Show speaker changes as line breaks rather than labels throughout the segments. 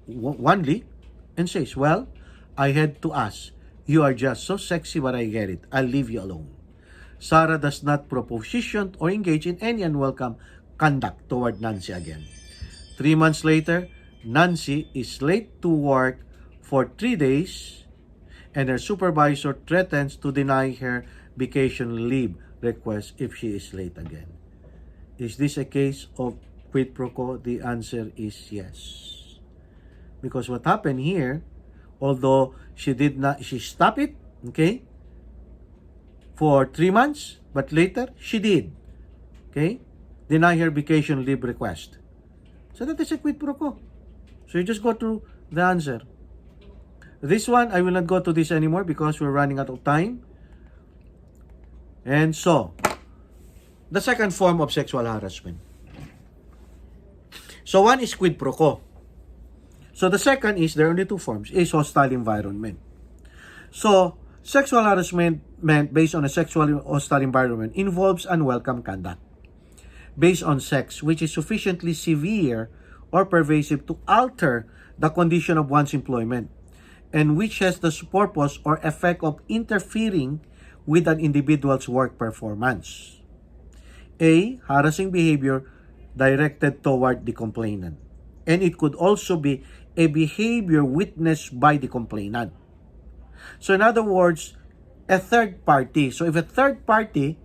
wanly and says, well, I had to ask. You are just so sexy, but I get it. I'll leave you alone. Sarah does not proposition or engage in any unwelcome conduct toward Nancy again. 3 months later, Nancy is late to work for 3 days and her supervisor threatens to deny her vacation leave request if she is late again. Is this a case of quid pro quo? The answer is yes. Because what happened here, although she stopped it, okay, for 3 months, but later she did, okay, deny her vacation leave request. So that is a quid pro quo. So you just go to the answer. This one, I will not go to this anymore because we're running out of time. And so, the second form of sexual harassment. So one is quid pro quo. So the second is, there are only two forms, is hostile environment. So, sexual harassment based on a sexual hostile environment involves unwelcome conduct based on sex which is sufficiently severe or pervasive to alter the condition of one's employment and which has the purpose or effect of interfering with an individual's work performance. A. Harassing behavior directed toward the complainant. And it could also be a behavior witnessed by the complainant. So in other words, a third party. So if a third party,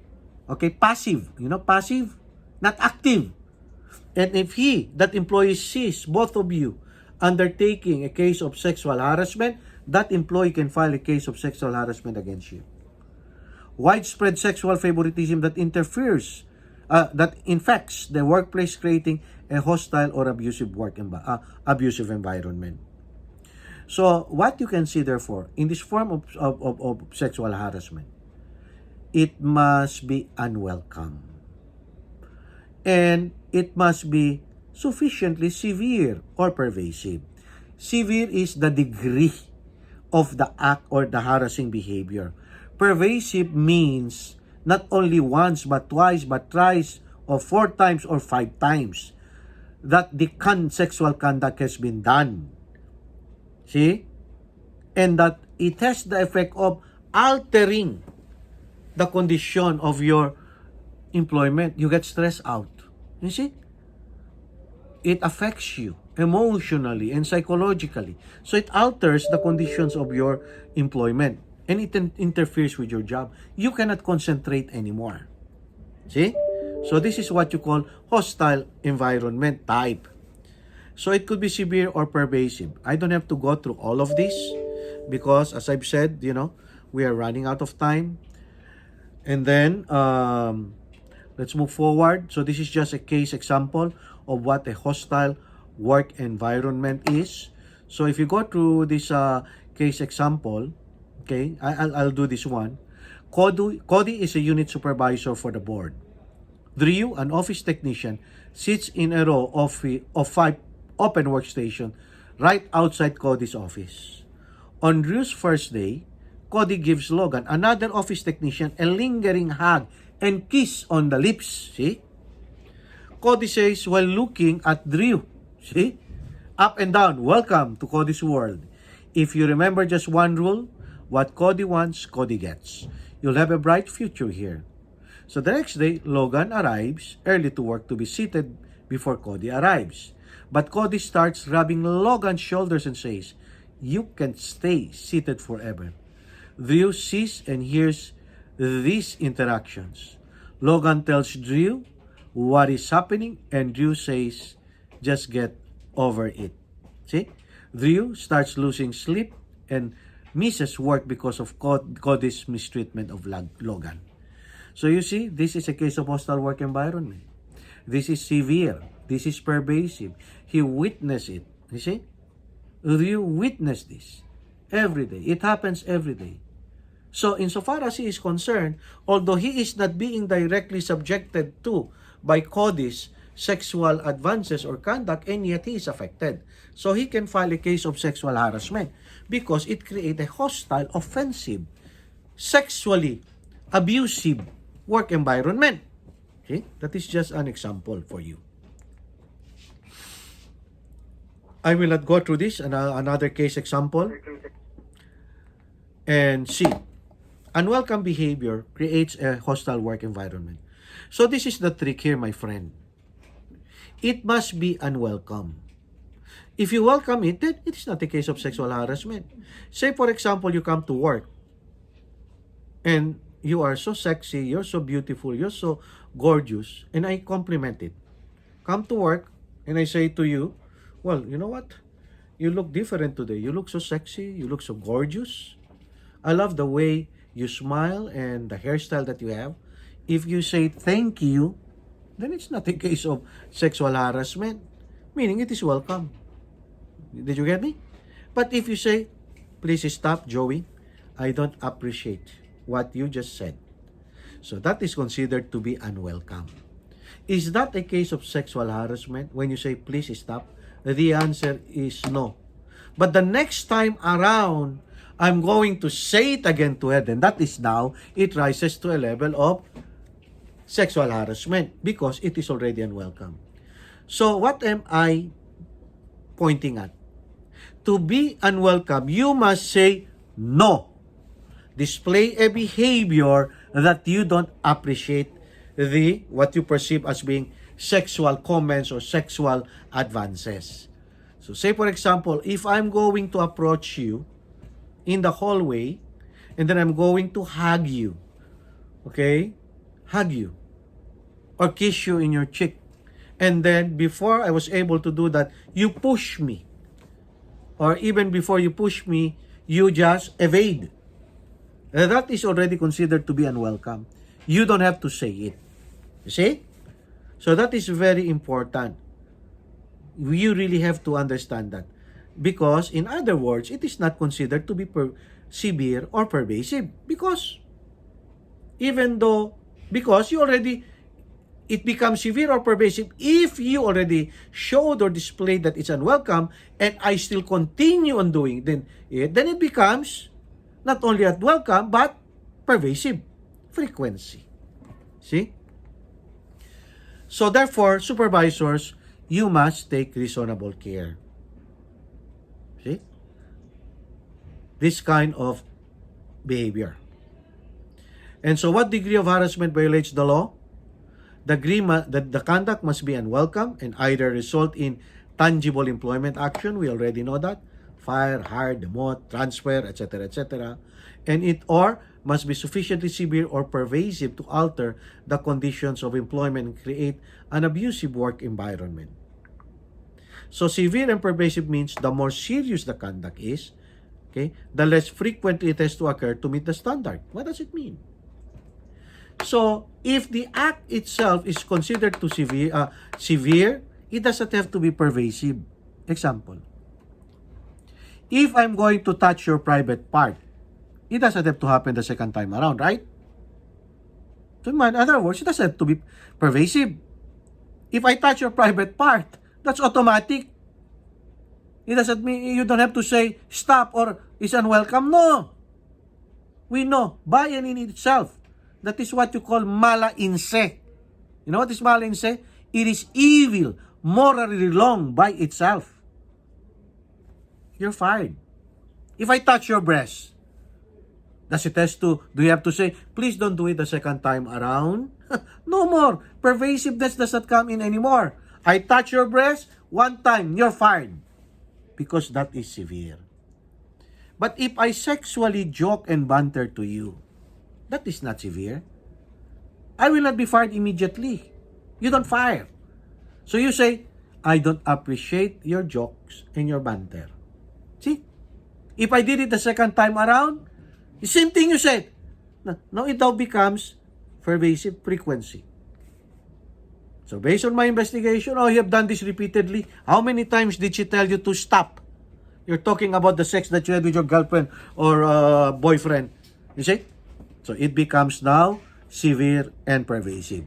okay, passive, passive, not active. And if that employee sees both of you undertaking a case of sexual harassment, that employee can file a case of sexual harassment against you. Widespread sexual favoritism that interferes, that infects the workplace, creating a hostile or abusive abusive environment. So what you can see, therefore, in this form of sexual harassment, it must be unwelcome. And it must be sufficiently severe or pervasive. Severe is the degree of the act or the harassing behavior. Pervasive means not only once, but twice, but thrice, or 4 times, or 5 times that the sexual conduct has been done. See? And that it has the effect of altering the condition of your employment. You get stressed out. You see? It affects you emotionally and psychologically. So it alters the conditions of your employment. And it interferes with your job. You cannot concentrate anymore. See? So this is what you call hostile environment type. So it could be severe or pervasive. I don't have to go through all of this because, as I've said, we are running out of time. And then, let's move forward. So this is just a case example of what a hostile work environment is. So if you go through this case example, okay, I'll do this one. Cody is a unit supervisor for the board. Drew, an office technician, sits in a row of 5 open workstation right outside Cody's office. On Drew's first day, Cody gives Logan, another office technician, a lingering hug and kiss on the lips. See? Cody says while looking at Drew, see? Up and down, welcome to Cody's world. If you remember just one rule, what Cody wants, Cody gets. You'll have a bright future here. So the next day, Logan arrives early to work to be seated before Cody arrives. But Cody starts rubbing Logan's shoulders and says, "You can't stay seated forever." Drew sees and hears these interactions. Logan tells Drew what is happening and Drew says, "Just get over it." See? Drew starts losing sleep and misses work because of Cody's mistreatment of Logan. So you see, this is a case of hostile work environment. This is severe. This is pervasive. He witnessed it. You see? You witness this every day. It happens every day. So insofar as he is concerned, although he is not being directly subjected to by Cody's sexual advances or conduct, and yet he is affected. So he can file a case of sexual harassment because it creates a hostile, offensive, sexually abusive work environment. Okay? That is just an example for you. I will not go through this, another case example. And C, unwelcome behavior creates a hostile work environment. So this is the trick here, my friend. It must be unwelcome. If you welcome it, then it is not a case of sexual harassment. Say, for example, you come to work and you are so sexy, you're so beautiful, you're so gorgeous, and I compliment it. Come to work and I say to you, well, you know what? You look different today. You look so sexy, you look so gorgeous. I love the way you smile and the hairstyle that you have. If you say thank you, then it's not a case of sexual harassment, meaning it is welcome. Did you get me? But if you say, please stop, Joey, I don't appreciate what you just said. So that is considered to be unwelcome. Is that a case of sexual harassment when you say, please stop? The answer is no. But the next time around, I'm going to say it again to her, then that is now, it rises to a level of sexual harassment because it is already unwelcome. So what am I pointing at? To be unwelcome, you must say no. Display a behavior that you don't appreciate what you perceive as being sexual comments or sexual advances. So say for example, if I'm going to approach you in the hallway and then I'm going to hug you, okay? Hug you or kiss you in your cheek. And then before I was able to do that, you push me. Or even before you push me, you just evade. That is already considered to be unwelcome. You don't have to say it. You see? So that is very important. You really have to understand that. Because in other words, it is not considered to be severe or pervasive. Because you already, it becomes severe or pervasive if you already showed or displayed that it's unwelcome and I still continue on doing then it becomes not only unwelcome but pervasive frequency. See? So therefore, supervisors, you must take reasonable care. See? This kind of behavior. And so what degree of harassment violates the law? The conduct must be unwelcome and either result in tangible employment action, we already know that, fire, hire, demote, transfer, etc., etc., and it or must be sufficiently severe or pervasive to alter the conditions of employment and create an abusive work environment. So severe and pervasive means the more serious the conduct is, okay, the less frequently it has to occur to meet the standard. What does it mean? So, if the act itself is considered to severe, it doesn't have to be pervasive. Example, if I'm going to touch your private part, it doesn't have to happen the second time around, right? So, in other words, it doesn't have to be pervasive. If I touch your private part, that's automatic. It doesn't mean you don't have to say stop or is unwelcome. No. We know by and in itself. That is what you call mala in se. You know what is mala in se? It is evil, morally wrong by itself. You're fired. If I touch your breast, do you have to say, please don't do it the second time around? No more. Pervasiveness does not come in anymore. I touch your breast, one time, you're fired. Because that is severe. But if I sexually joke and banter to you, that is not severe. I will not be fired immediately. You don't fire. So you say, I don't appreciate your jokes and your banter. See? If I did it the second time around, the same thing you said. Now it now becomes pervasive frequency. So based on my investigation, you have done this repeatedly. How many times did she tell you to stop? You're talking about the sex that you had with your girlfriend or boyfriend. You see? So it becomes now severe and pervasive.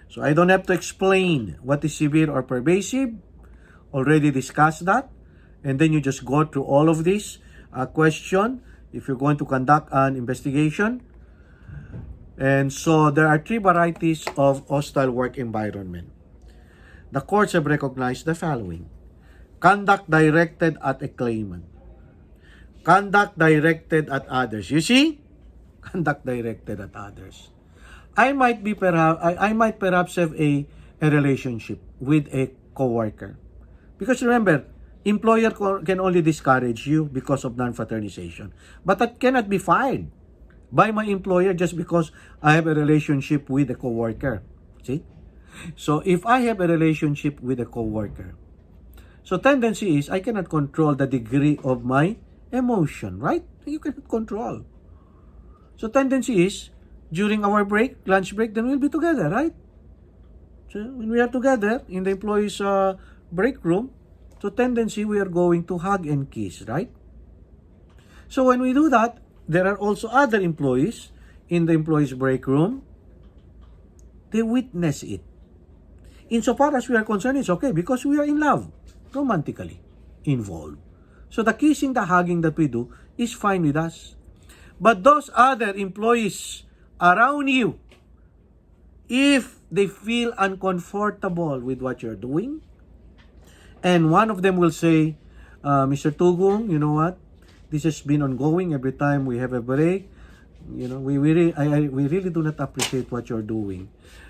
So I don't have to explain what is severe or pervasive. Already discussed that. And then you just go through all of this question if you're going to conduct an investigation. And so there are three varieties of hostile work environment. The courts have recognized the following. Conduct directed at a claimant. Conduct directed at others. You see? Conduct directed at others. I might perhaps have a relationship with a coworker. Because remember, employer can only discourage you because of non-fraternization. But that cannot be fired by my employer just because I have a relationship with a coworker. See? So if I have a relationship with a coworker, so tendency is I cannot control the degree of my emotion, right? You cannot control. So tendency is during our break, lunch break, then we'll be together, right? So when we are together in the employees' break room, so tendency we are going to hug and kiss, right? So when we do that, there are also other employees in the employees' break room. They witness it. Insofar as we are concerned, it's okay because we are in love, romantically involved. So the kissing, the hugging that we do is fine with us. But those other employees around you, if they feel uncomfortable with what you're doing, and one of them will say, Mr. Tugong, you know what? This has been ongoing every time we have a break. You know, we really do not appreciate what you're doing.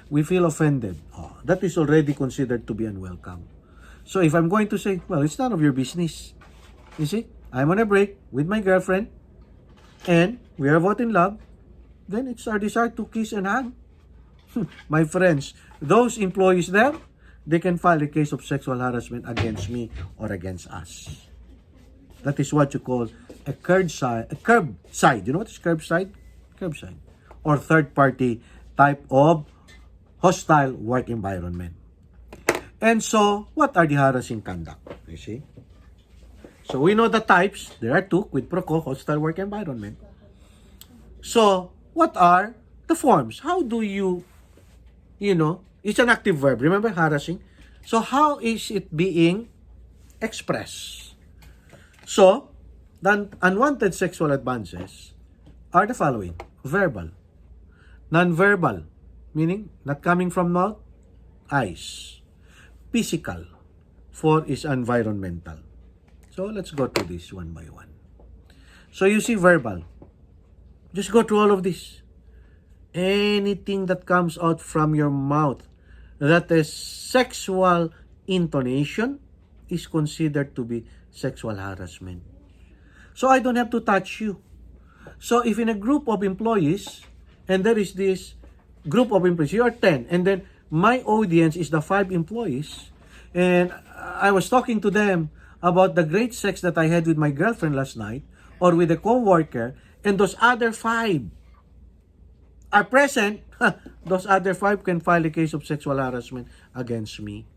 We feel offended. Oh, that is already considered to be unwelcome. So if I'm going to say, well, it's none of your business. You see, I'm on a break with my girlfriend, and we are both in love, then it's our desire to kiss and hug. My friends, those employees there, they can file a case of sexual harassment against me or against us. That is what you call a curbside. You know what is curbside? Curbside. Or third-party type of hostile work environment. And so, what are the harassing conduct? You see? So, we know the types. There are two, quid pro quo, hostile work environment. So, what are the forms? How do you it's an active verb. Remember, harassing? So, how is it being expressed? So, the unwanted sexual advances are the following. Verbal. Non-verbal, meaning not coming from mouth, eyes. Physical. 4 is environmental. So, let's go to this one by one. So, you see verbal. Just go through all of this. Anything that comes out from your mouth that is sexual intonation is considered to be sexual harassment. So I don't have to touch you. So if in a group of employees, and there is this group of employees, you are 10, and then my audience is the 5 employees, and I was talking to them about the great sex that I had with my girlfriend last night, or with a co-worker, and those other 5 are present, those other 5 can file a case of sexual harassment against me.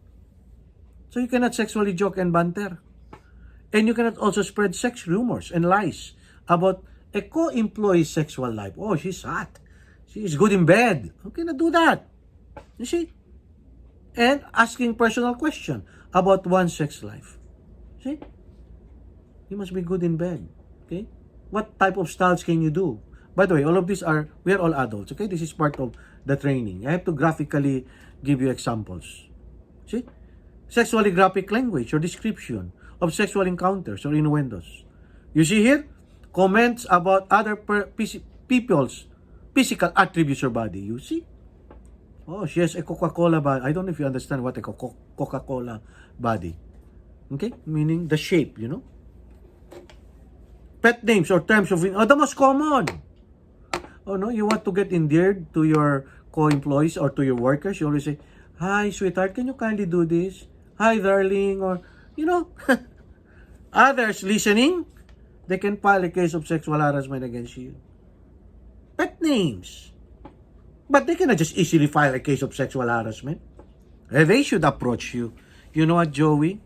So you cannot sexually joke and banter. And you cannot also spread sex rumors and lies about a co-employee's sexual life. Oh, she's hot. She is good in bed. How can I do that? You see? And asking personal question about one's sex life. See? You must be good in bed. Okay? What type of styles can you do? By the way, all of these we are all adults. Okay? This is part of the training. I have to graphically give you examples. See? Sexually graphic language or description of sexual encounters or innuendos. You see here? Comments about other people's physical attributes or body. You see? Oh, she has a Coca-Cola body. I don't know if you understand what a Coca-Cola body. Okay? Meaning the shape, you know? Pet names or terms of... the most common. Oh, no? You want to get endeared to your co-employees or to your workers. You always say, hi, sweetheart, can you kindly do this? Hi, darling. Or, others listening, they can file a case of sexual harassment against you. Pet names. But they cannot just easily file a case of sexual harassment. They should approach you. You know what, Joey?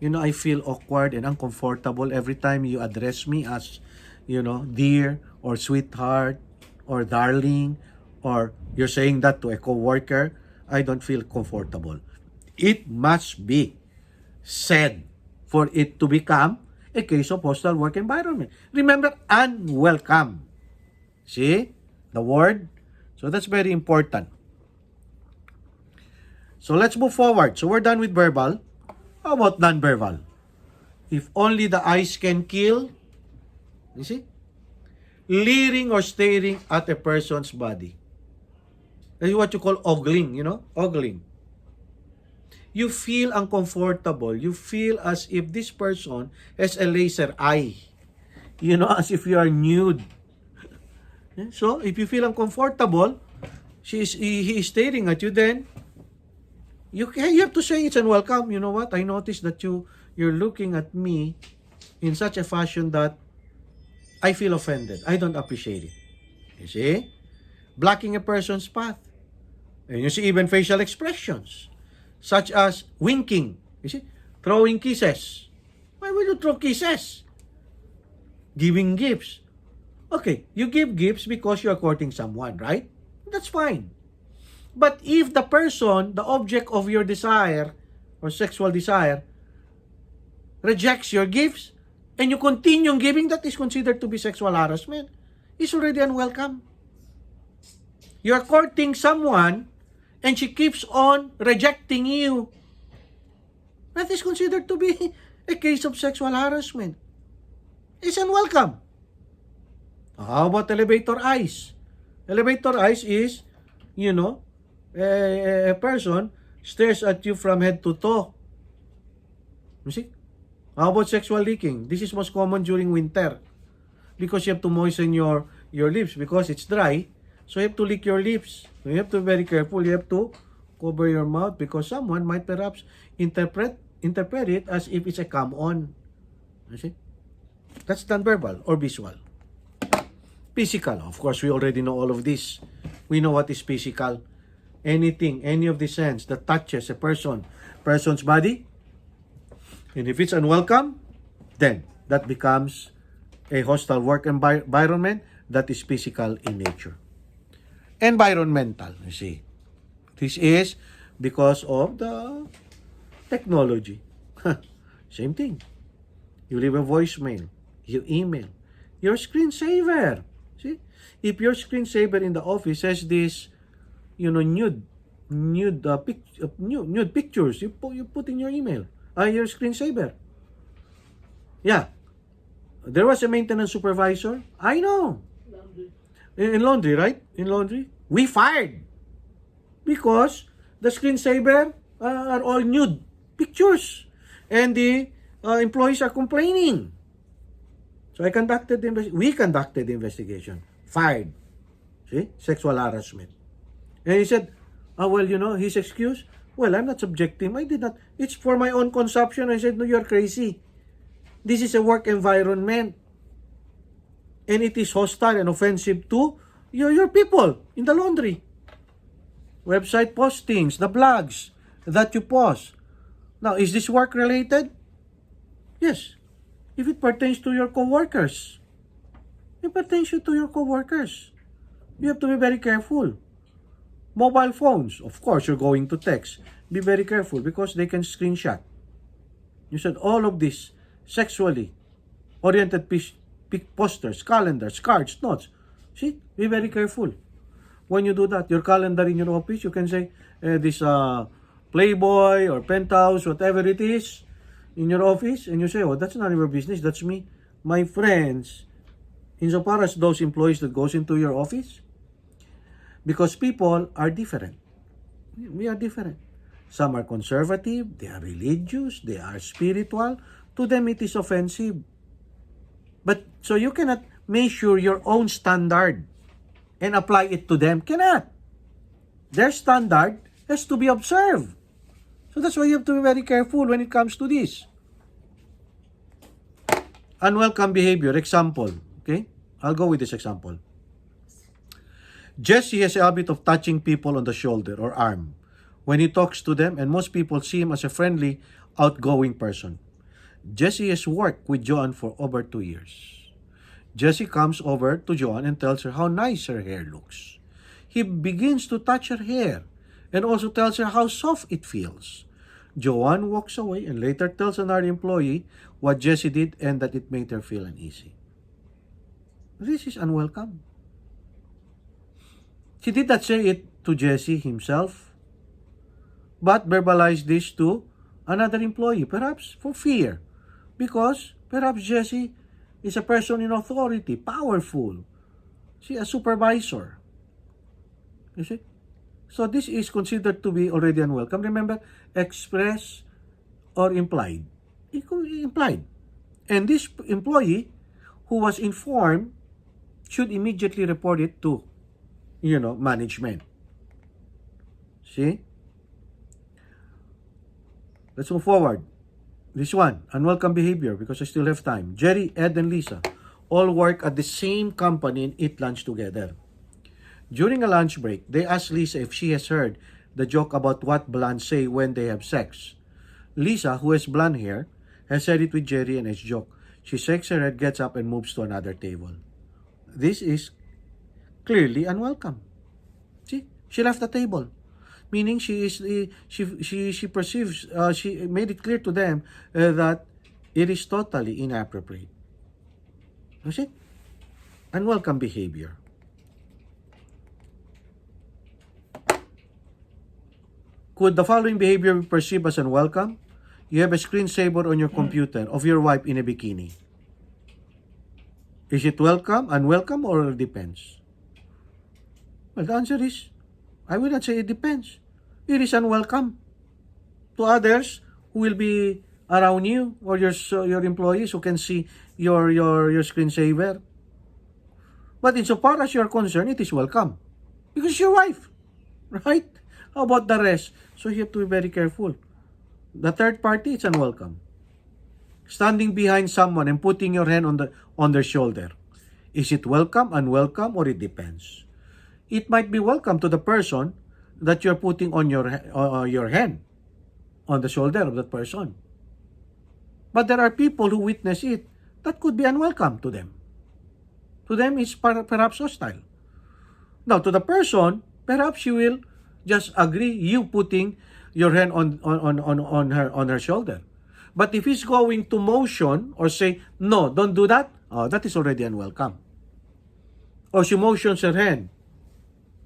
I feel awkward and uncomfortable every time you address me as, dear or sweetheart or darling, or you're saying that to a coworker. I don't feel comfortable. It must be said for it to become a case of hostile work environment. Remember, unwelcome. See the word? So that's very important. So let's move forward. So we're done with verbal. How about non-verbal? If only the eyes can kill, you see? Leering or staring at a person's body. That's what you call ogling, ogling. You feel uncomfortable. You feel as if this person has a laser eye. As if you are nude. So, if you feel uncomfortable, he is staring at you, then you have to say it's unwelcome. You know what? I noticed that you're looking at me in such a fashion that I feel offended. I don't appreciate it. You see? Blocking a person's path. And you see even facial expressions, such as winking. You see? Throwing kisses. Why would you throw kisses? Giving gifts. Okay, you give gifts because you're courting someone, right? That's fine. But if the person, the object of your desire or sexual desire, rejects your gifts, and you continue giving, that is considered to be sexual harassment. It's already unwelcome. You're courting someone, and she keeps on rejecting you. That is considered to be a case of sexual harassment. It's unwelcome. How about elevator eyes? Elevator eyes is, a person stares at you from head to toe. You see? How about sexual leaking? This is most common during winter because you have to moisten your lips because it's dry. So you have to lick your lips. So you have to be very careful. You have to cover your mouth because someone might perhaps interpret it as if it's a come-on. You see? That's non-verbal or visual. Physical. Of course, we already know all of this. We know what is physical. Anything, any of the sense that touches a person's body, and if it's unwelcome, then that becomes a hostile work environment that is physical in nature. Environmental, you see. This is because of the technology. Same thing. You leave a voicemail. You email. Your screensaver. See? If your screensaver in the office says this, nude pictures, you put in your email. Your screensaver. Yeah. There was a maintenance supervisor. I know. In laundry, right? In laundry. We fired. Because the screensaver are all nude pictures. And the employees are complaining. So we conducted the investigation. Fired. See? Sexual harassment. And he said, his excuse, well, I'm not subjecting. I did not. It's for my own consumption. I said, no, you're crazy. This is a work environment. And it is hostile and offensive to your people in the laundry. Website postings, the blogs that you post. Now, is this work related? Yes. If it pertains to your co-workers. It pertains to your co-workers. You have to be very careful. Mobile phones, of course, you're going to text. Be very careful because they can screenshot. You said all of this sexually oriented posters, calendars, cards, notes. See, be very careful. When you do that, your calendar in your office, you can say, this Playboy or Penthouse, whatever it is, in your office, and you say, oh, that's none of your business, that's me. My friends, insofar as those employees that goes into your office, because people are different. We are different. Some are conservative, they are religious, they are spiritual. To them, it is offensive. But, so you cannot measure your own standard and apply it to them. Cannot. Their standard has to be observed. So that's why you have to be very careful when it comes to this. Unwelcome behavior. Example. Okay? I'll go with this example. Jesse has a habit of touching people on the shoulder or arm when he talks to them, and most people see him as a friendly, outgoing person. Jesse has worked with Joanne for over 2 years. Jesse comes over to Joanne and tells her how nice her hair looks. He begins to touch her hair and also tells her how soft it feels. Joanne walks away and later tells another employee what Jesse did and that it made her feel uneasy. This is unwelcome. She did not say it to Jesse himself, but verbalized this to another employee, perhaps for fear Because perhaps Jesse is a person in authority, powerful. See, a supervisor. You see? So this is considered to be already unwelcome. Remember, express or implied. Implied. And this employee who was informed should immediately report it to, management. See? Let's move forward. This one, unwelcome behavior, because I still have time. Jerry, Ed, and Lisa all work at the same company and eat lunch together. During a lunch break, they ask Lisa if she has heard the joke about what blondes say when they have sex. Lisa, who has blonde hair, has said it with Jerry and it's joke. She shakes her head, gets up, and moves to another table. This is clearly unwelcome. See, she left the table, meaning she perceives, she made it clear to them that it is totally inappropriate. You see, unwelcome behavior. Could the following behavior be perceived as unwelcome? You have a screensaver on your computer of your wife in a bikini. Is it welcome, unwelcome, or it depends? Well, the answer is, I will not say it depends. It is unwelcome to others who will be around you or your employees who can see your screensaver. But insofar as you are concerned, it is welcome because it's your wife, right? How about the rest? So you have to be very careful. The third party, it's unwelcome. Standing behind someone and putting your hand on their shoulder. Is it welcome, unwelcome, or it depends? It might be welcome to the person that you're putting on your hand on the shoulder of that person. But there are people who witness it that could be unwelcome to them. To them, it's perhaps hostile. Now, to the person, perhaps she will just agree you putting your hand on her shoulder. But if he's going to motion or say, no, don't do that, that is already unwelcome. Or she motions her hand,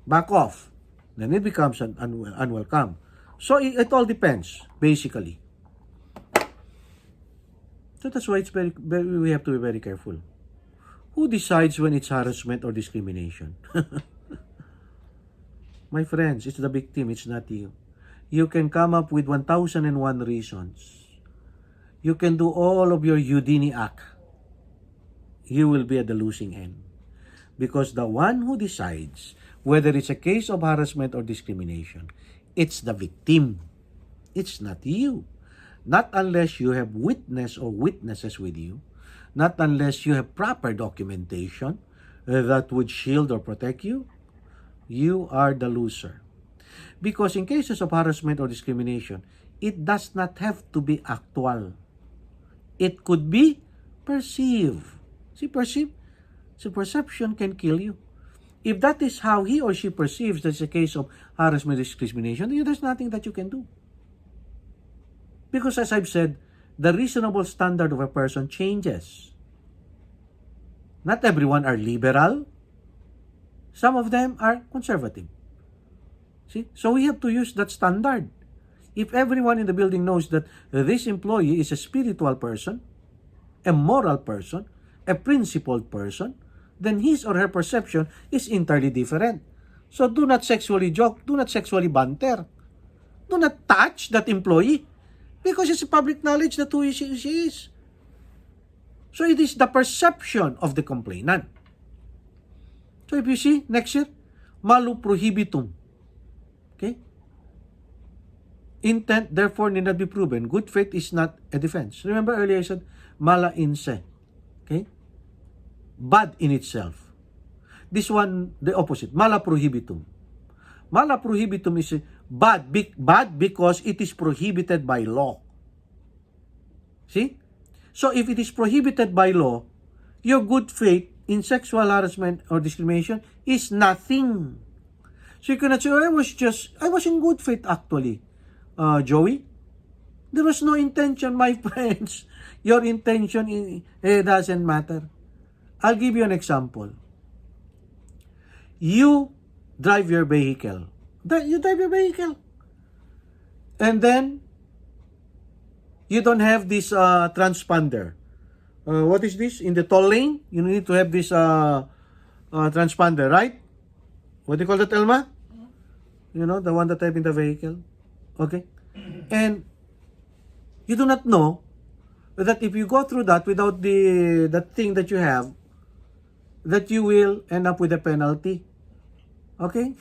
back off, then it becomes unwelcome. So it all depends, basically. So that's why we have to be very careful. Who decides when it's harassment or discrimination? My friends, it's the victim, it's not you. You can come up with 1,001 reasons. You can do all of your Houdini act. You will be at the losing end. Because the one who decides whether it's a case of harassment or discrimination, it's the victim. It's not you. Not unless you have witness or witnesses with you. Not unless you have proper documentation that would shield or protect you. You are the loser. Because in cases of harassment or discrimination, it does not have to be actual. It could be perceived. See, perceive? So perception can kill you. If that is how he or she perceives that's a case of harassment or discrimination, then there's nothing that you can do. Because as I've said, the reasonable standard of a person changes. Not everyone are liberal. Some of them are conservative. See? So we have to use that standard. If everyone in the building knows that this employee is a spiritual person, a moral person, a principled person, then his or her perception is entirely different. So do not sexually joke, do not sexually banter. Do not touch that employee because it's public knowledge that who she is. So it is the perception of the complainant. So if you see, next year, malu prohibitum. Okay? Intent, therefore, need not be proven. Good faith is not a defense. Remember earlier I said, mala in se. Okay? Bad in itself. This one, the opposite. Mala prohibitum. Mala prohibitum is bad because it is prohibited by law. See? So if it is prohibited by law, your good faith in sexual harassment or discrimination is nothing. So you cannot say, I was in good faith actually. Joey, there was no intention, my friends. Your intention doesn't matter. I'll give you an example. You drive your vehicle. You drive your vehicle. And then, you don't have this transponder. What is this? In the toll lane, you need to have this transponder, right? What do you call that, Elma? You know, the one that I have in the vehicle. Okay? And you do not know that if you go through that without that thing that you have, that you will end up with a penalty. Okay?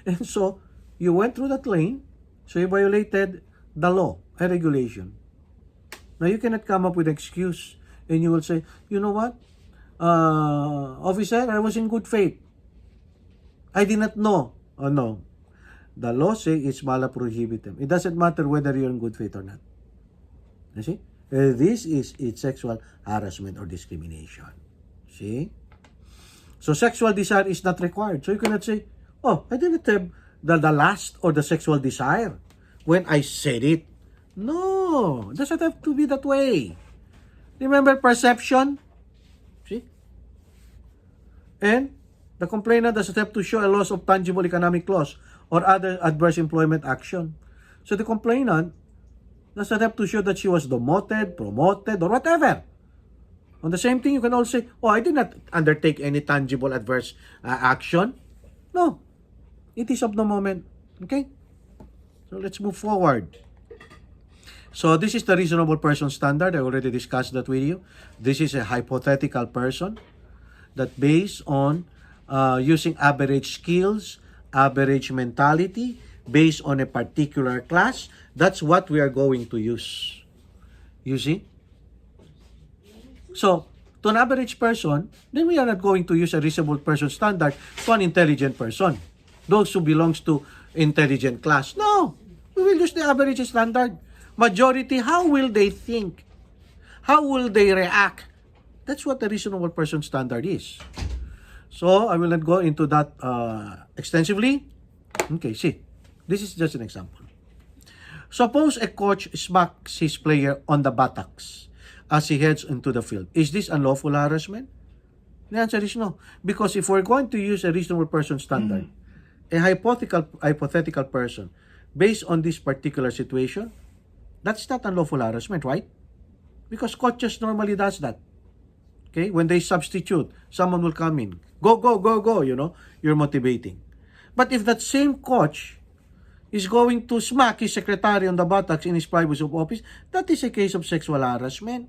And so, you went through that lane, so you violated the law and regulation. Now, you cannot come up with an excuse and you will say, you know what? Officer, I was in good faith. I did not know. Oh, no. The law says it's mala prohibitum. It doesn't matter whether you're in good faith or not. You see? This is sexual harassment or discrimination. See? So, sexual desire is not required. So, you cannot say, oh, I didn't have the lust or the sexual desire when I said it. No, it doesn't have to be that way. Remember perception? See? And the complainant doesn't have to show a loss of tangible economic loss or other adverse employment action. So the complainant doesn't have to show that she was demoted, promoted, or whatever. On the same thing, you can also say, oh, I did not undertake any tangible adverse action. No. It is of the moment. Okay? So let's move forward. So this is the reasonable person standard. I already discussed that with you. This is a hypothetical person that based on using average skills, average mentality, based on a particular class, that's what we are going to use. You see? So, to an average person, then we are not going to use a reasonable person standard to an intelligent person. Those who belongs to intelligent class. No! We will use the average standard. Majority, how will they think? How will they react? That's what the reasonable person standard is. So, I will not go into that extensively. Okay, see. This is just an example. Suppose a coach smacks his player on the buttocks as he heads into the field. Is this unlawful harassment? The answer is no. Because if we're going to use a reasonable person standard, a hypothetical person, based on this particular situation, that's not unlawful harassment, right? Because coaches normally does that. Okay? When they substitute, someone will come in. Go, go, go, go, you're motivating. But if that same coach is going to smack his secretary on the buttocks in his privacy of office, that is a case of sexual harassment.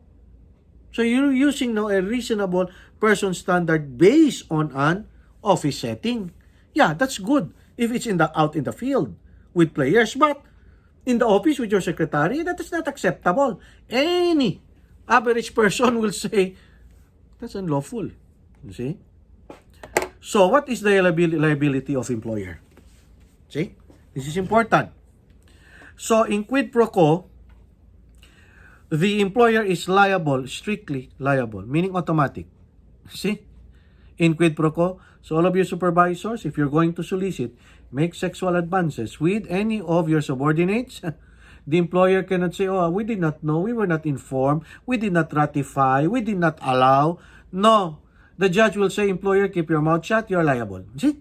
So you're using now a reasonable person standard based on an office setting. Yeah, that's good if it's out in the field with players, but in the office with your secretary, that is not acceptable. Any average person will say, that's unlawful. You see? So, what is the liability of employer? See? This is important. So, in quid pro quo, the employer is liable, strictly liable, meaning automatic. See? In quid pro quo, so all of your supervisors, if you're going to solicit, make sexual advances with any of your subordinates, the employer cannot say, oh, we did not know, we were not informed, we did not ratify, we did not allow. No. The judge will say, employer, keep your mouth shut, you're liable. See?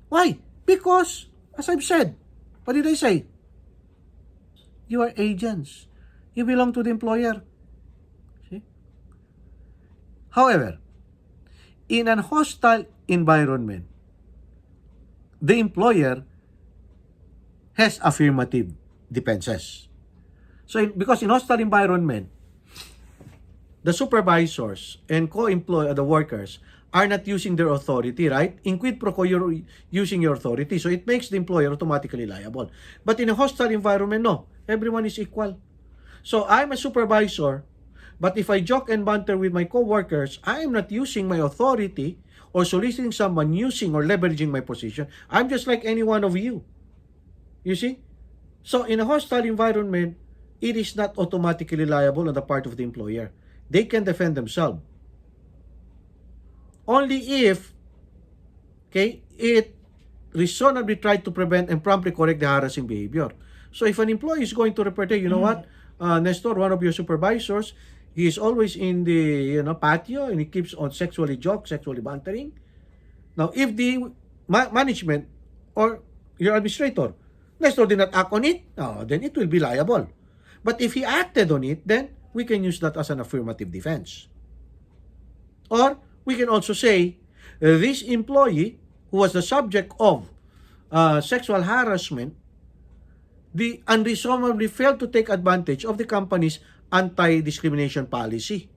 Why? Because, as I've said, what did I say? You are agents. You belong to the employer. See? However, in an hostile environment, the employer has affirmative defenses. So, because in hostile environment, the supervisors and the workers are not using their authority, right? In quid pro quo, you're using your authority. So, it makes the employer automatically liable. But in a hostile environment, no. Everyone is equal. So, I'm a supervisor, but if I joke and banter with my co-workers, I am not using my authority or soliciting someone using or leveraging my position. I'm just like any one of you. You see? So, in a hostile environment, it is not automatically liable on the part of the employer. They can defend themselves. Only if, it reasonably tried to prevent and promptly correct the harassing behavior. So if an employee is going to report, hey, you know what, Nestor, one of your supervisors, he is always in the patio and he keeps on sexually bantering. Now, if the management or your administrator, Nestor did not act on it, then it will be liable. But if he acted on it, then we can use that as an affirmative defense. Or we can also say, this employee who was the subject of sexual harassment, the unreasonably failed to take advantage of the company's anti-discrimination policy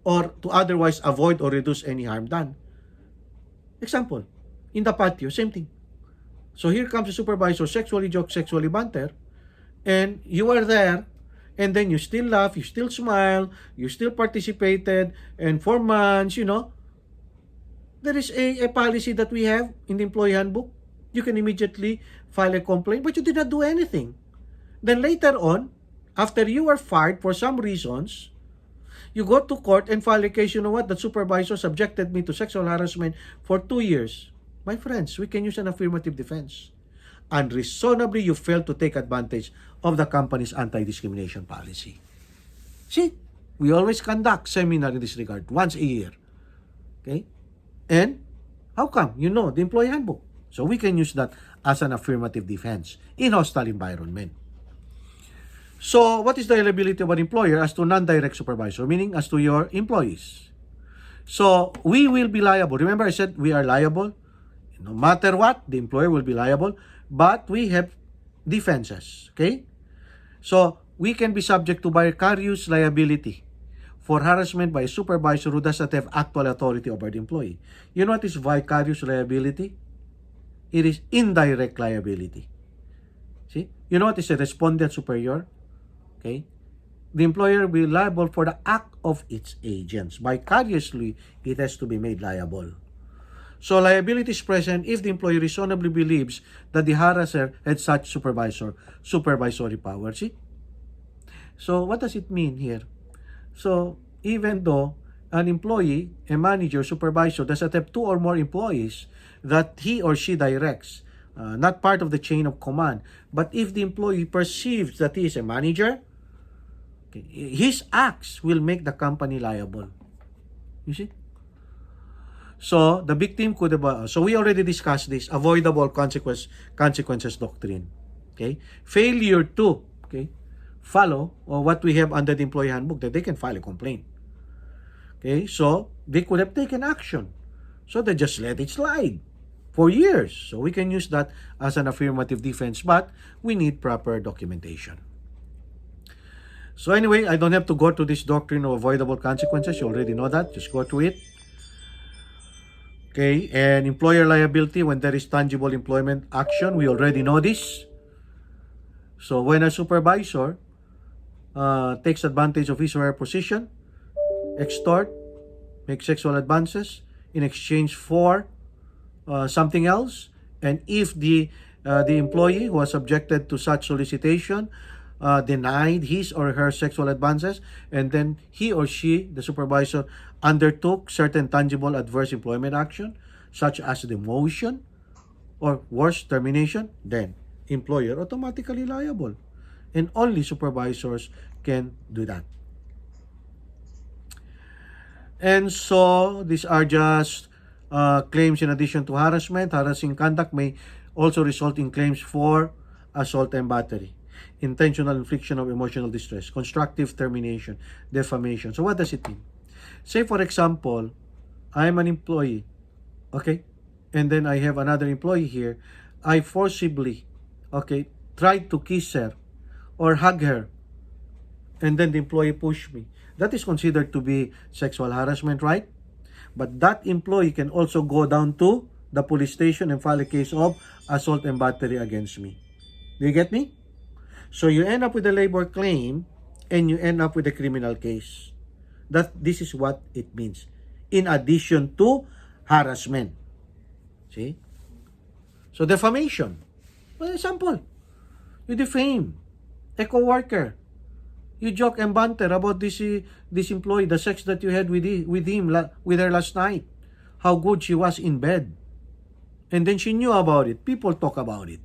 or to otherwise avoid or reduce any harm done. Example, in the patio, same thing. So here comes the supervisor, sexually joke, sexually banter, and you are there, and then you still laugh, you still smile, you still participated, and for months, there is a policy that we have in the employee handbook. You can immediately file a complaint, but you did not do anything. Then later on, after you are fired for some reasons, you go to court and file a case. You know what? The supervisor subjected me to sexual harassment for 2 years. My friends, we can use an affirmative defense. Unreasonably, you failed to take advantage of the company's anti-discrimination policy. See, we always conduct seminar in this regard once a year. Okay? And how come? You know the employee handbook. So we can use that as an affirmative defense in hostile environment. So what is the liability of an employer as to non-direct supervisor, meaning as to your employees? So we will be liable. Remember I said we are liable. No matter what, the employer will be liable, but we have defenses. Okay? So we can be subject to vicarious liability for harassment by a supervisor who does not have actual authority over the employee. You know what is vicarious liability? It is indirect liability. See? You know what is a respondent superior? Okay? The employer will be liable for the act of its agents. Vicariously, it has to be made liable. So liability is present if the employee reasonably believes that the harasser had such supervisory power. See? So what does it mean here? So even though an employee, a manager, supervisor does not have 2 or more employees that he or she directs, not part of the chain of command, but if the employee perceives that he is a manager, his acts will make the company liable. You see? So the victim could have, so we already discussed this, avoidable consequences doctrine. Okay? Failure to, follow what we have under the employee handbook, that they can file a complaint. Okay? So they could have taken action. So they just let it slide for years. So we can use that as an affirmative defense, but we need proper documentation. So anyway, I don't have to go to this doctrine of avoidable consequences. You already know that. Just go to it. Okay, and employer liability when there is tangible employment action. We already know this. So when a supervisor takes advantage of his or her position, extort, make sexual advances in exchange for something else, and if the employee who was subjected to such solicitation denied his or her sexual advances, and then he or she, the supervisor, undertook certain tangible adverse employment action, such as demotion or worse, termination, then employer automatically liable. And only supervisors can do that. And so these are just claims in addition to harassment. Harassing conduct may also result in claims for assault and battery, intentional infliction of emotional distress, constructive termination, defamation. So what does it mean? Say for example, I'm an employee, okay? And then I have another employee here. I forcibly, tried to kiss her or hug her, and then the employee pushed me. That is considered to be sexual harassment, right? But that employee can also go down to the police station and file a case of assault and battery against me. Do you get me? So you end up with a labor claim and you end up with a criminal case. This is what it means. In addition to harassment. See? So defamation. For example, you defame a co-worker. You joke and banter about this employee, the sex that you had with her last night. How good she was in bed. And then she knew about it. People talk about it.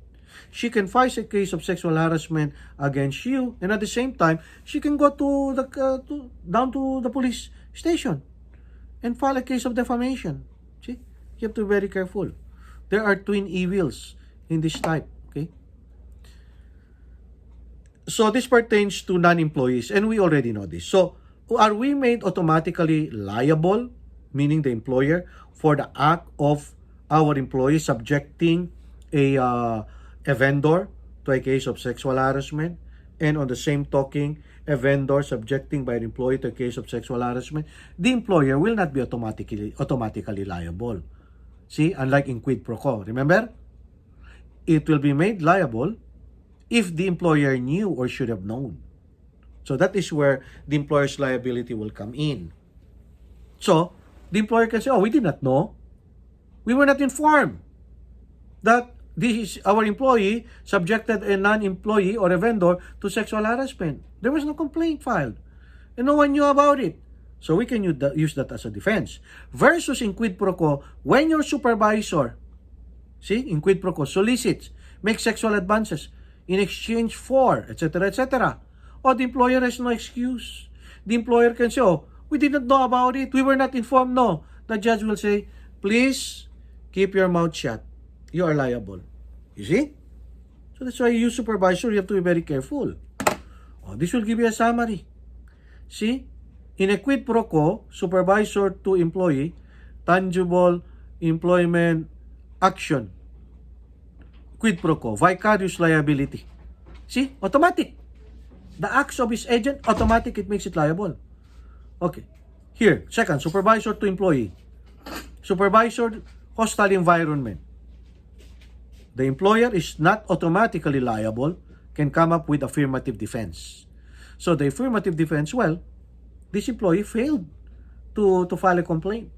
She can file a case of sexual harassment against you, and at the same time, she can go down to the police station and file a case of defamation. See, you have to be very careful. There are twin evils in this type. Okay. So this pertains to non-employees, and we already know this. So are we made automatically liable, meaning the employer, for the act of our employee subjecting a vendor to a case of sexual harassment, and on the same token, a vendor subjecting by an employee to a case of sexual harassment? The employer will not be automatically liable. See, unlike in quid pro quo, remember? It will be made liable if the employer knew or should have known. So that is where the employer's liability will come in. So the employer can say, oh, we did not know. We were not informed that this is our employee subjected a non-employee or a vendor to sexual harassment. There was no complaint filed, and no one knew about it. So we can use that as a defense. Versus in quid pro quo, when your supervisor, see, in quid pro quo, solicits, makes sexual advances in exchange for, etc., etc., or the employer has no excuse. The employer can say, oh, we did not know about it. We were not informed. No. The judge will say, please keep your mouth shut. You are liable. You see? So that's why you supervisor, you have to be very careful. Oh, this will give you a summary. See? In a quid pro quo, supervisor to employee, tangible employment action. Quid pro quo, vicarious liability. See? Automatic. The acts of his agent, automatic, it makes it liable. Okay. Here, second, supervisor to employee. Supervisor, hostile environment. The employer is not automatically liable, can come up with affirmative defense. So the affirmative defense, well, this employee failed to file a complaint.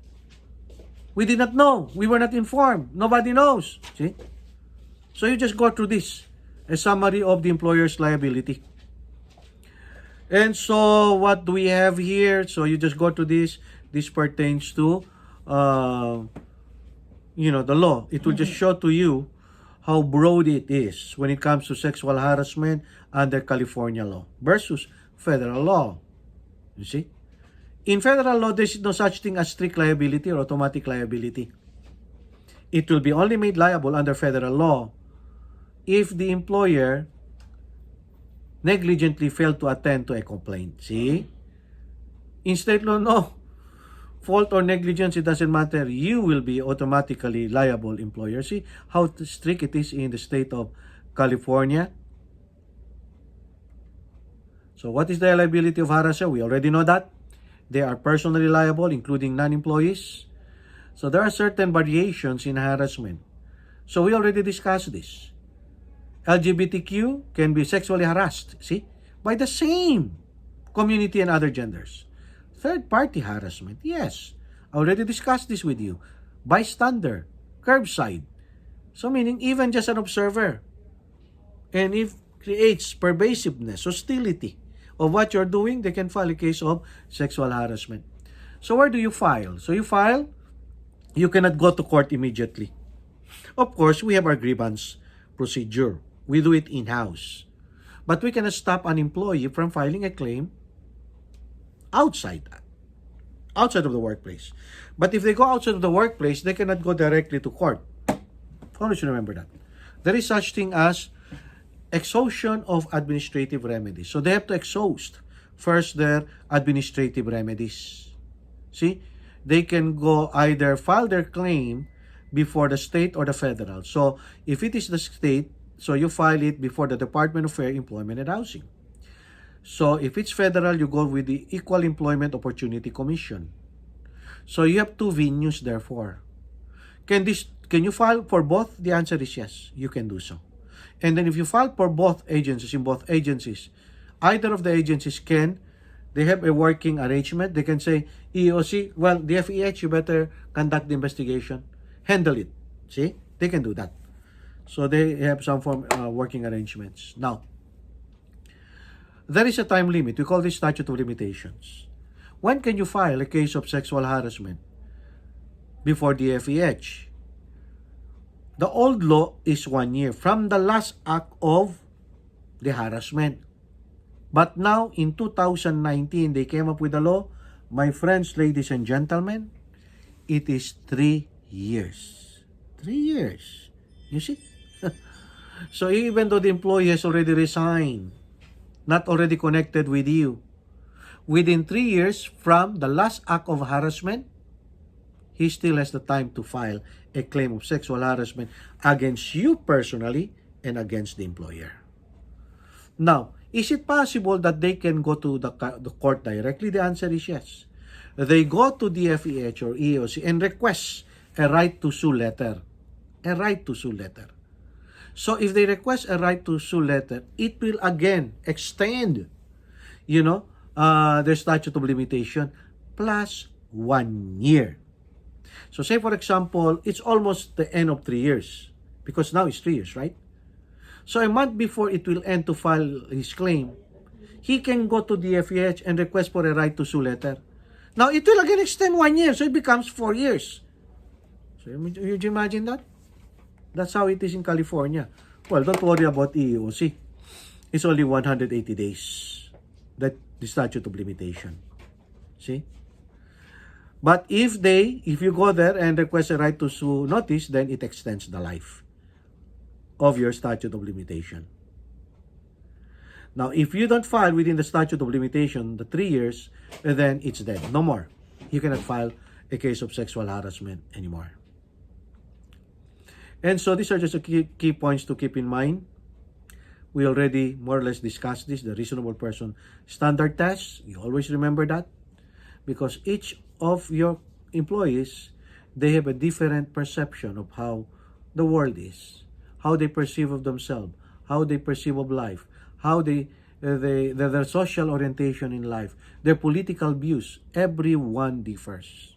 We did not know. We were not informed. Nobody knows. See? So you just go through this, a summary of the employer's liability. And so what do we have here? So you just go to this. This pertains to, the law. It will just show to you how broad it is when it comes to sexual harassment under California law versus federal law. You see? In federal law, there is no such thing as strict liability or automatic liability. It will be only made liable under federal law if the employer negligently failed to attend to a complaint. See? In state law, no. Fault or negligence, it doesn't matter. You will be automatically liable employer. See how strict it is in the state of California. So what is the liability of harasser? We already know that. They are personally liable, including non-employees. So there are certain variations in harassment. So we already discussed this. LGBTQ can be sexually harassed, see, by the same community and other genders. Third-party harassment, yes. I already discussed this with you. Bystander, curbside. So meaning even just an observer. And if creates pervasiveness, hostility of what you're doing, they can file a case of sexual harassment. So where do you file? So you file, you cannot go to court immediately. Of course, we have our grievance procedure. We do it in-house. But we cannot stop an employee from filing a claim outside of the workplace. But if they go outside of the workplace, they cannot go directly to court. Always remember that. There is such thing as exhaustion of administrative remedies. So they have to exhaust first their administrative remedies. See? They can go either file their claim before the state or the federal. So if it is the state, so you file it before the Department of Fair Employment and Housing. So if it's federal, you go with the Equal Employment Opportunity Commission. So you have two venues, therefore. Can you file for both? The answer is yes, you can do so. And then if you file for both agencies, in both agencies, either of the agencies they have a working arrangement. They can say, EOC, well, the FEH, you better conduct the investigation. Handle it. See? They can do that. So they have some form working arrangements. Now, there is a time limit. We call this statute of limitations. When can you file a case of sexual harassment? Before the FEH. The old law is 1 year from the last act of the harassment. But now, in 2019, they came up with a law. My friends, ladies and gentlemen, it is 3 years. 3 years. You see? So even though the employee has already resigned, not already connected with you, within 3 years from the last act of harassment, he still has the time to file a claim of sexual harassment against you personally and against the employer. Now, is it possible that they can go to the court directly? The answer is yes. They go to the FEH or EOC and request a right to sue letter. A right to sue letter. So if they request a right to sue letter, it will again extend, their statute of limitation plus 1 year. So say for example, it's almost the end of 3 years because now it's 3 years, right? So a month before it will end to file his claim, he can go to the FEH and request for a right to sue letter. Now it will again extend 1 year, so it becomes 4 years. So you imagine that? That's how it is in California. Well, don't worry about EEOC. It's only 180 days. That the statute of limitation. See? But if you go there and request a right to sue notice, then it extends the life of your statute of limitation. Now, if you don't file within the statute of limitation, the 3 years, then it's dead. No more. You cannot file a case of sexual harassment anymore. And so these are just the key points to keep in mind. We already more or less discussed this, the reasonable person standard test. You always remember that because each of your employees, they have a different perception of how the world is, how they perceive of themselves, how they perceive of life, how their social orientation in life, their political views. Everyone differs.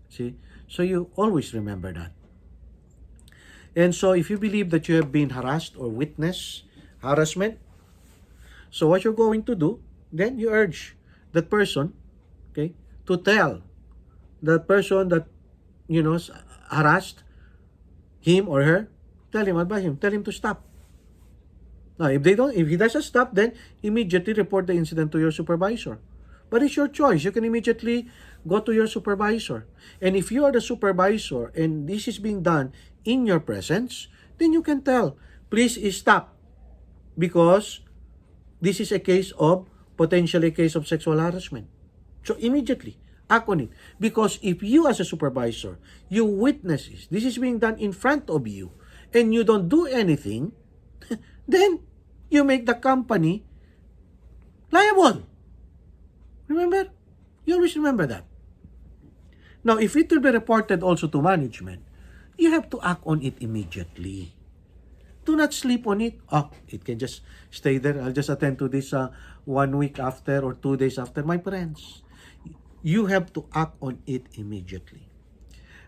See? So you always remember that. And so if you believe that you have been harassed or witnessed harassment, so what you're going to do, then you urge that person, okay, to tell that person that, harassed him or her, advise him, tell him to stop. Now, if he doesn't stop, then immediately report the incident to your supervisor. But it's your choice. You can immediately go to your supervisor. And if you are the supervisor and this is being done in your presence, then you can tell, please stop. Because this is a case of, potentially a case of sexual harassment. So immediately, act on it. Because if you as a supervisor, you witness this is being done in front of you, and you don't do anything, then you make the company liable. Remember? You always remember that. Now, if it will be reported also to management, you have to act on it immediately. Do not sleep on it. It can just stay there. I'll just attend to this 1 week after or 2 days after. My friends, you have to act on it immediately.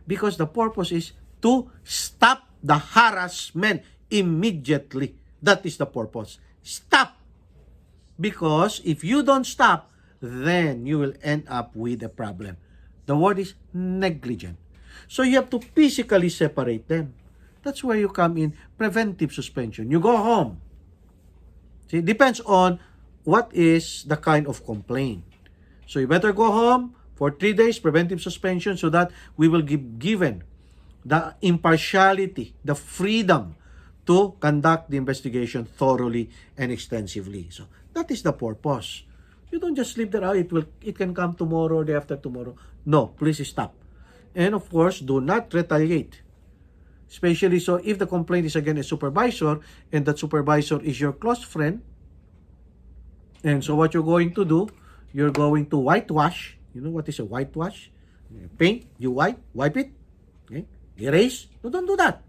Because the purpose is to stop the harassment immediately. That is the purpose. Stop. Because if you don't stop, then you will end up with a problem. The word is negligent. So you have to physically separate them. That's where you come in preventive suspension. You go home. See, it depends on what is the kind of complaint. So you better go home for 3 days preventive suspension so that we will give given the impartiality, the freedom to conduct the investigation thoroughly and extensively. So that is the purpose. You don't just leave there, it can come tomorrow or day after tomorrow. No, please stop. And of course, do not retaliate. Especially so if the complaint is against a supervisor and that supervisor is your close friend. And so what you're going to do, you're going to whitewash. You know what is a whitewash? Paint, you wipe it. Okay? Erase. No, don't do that.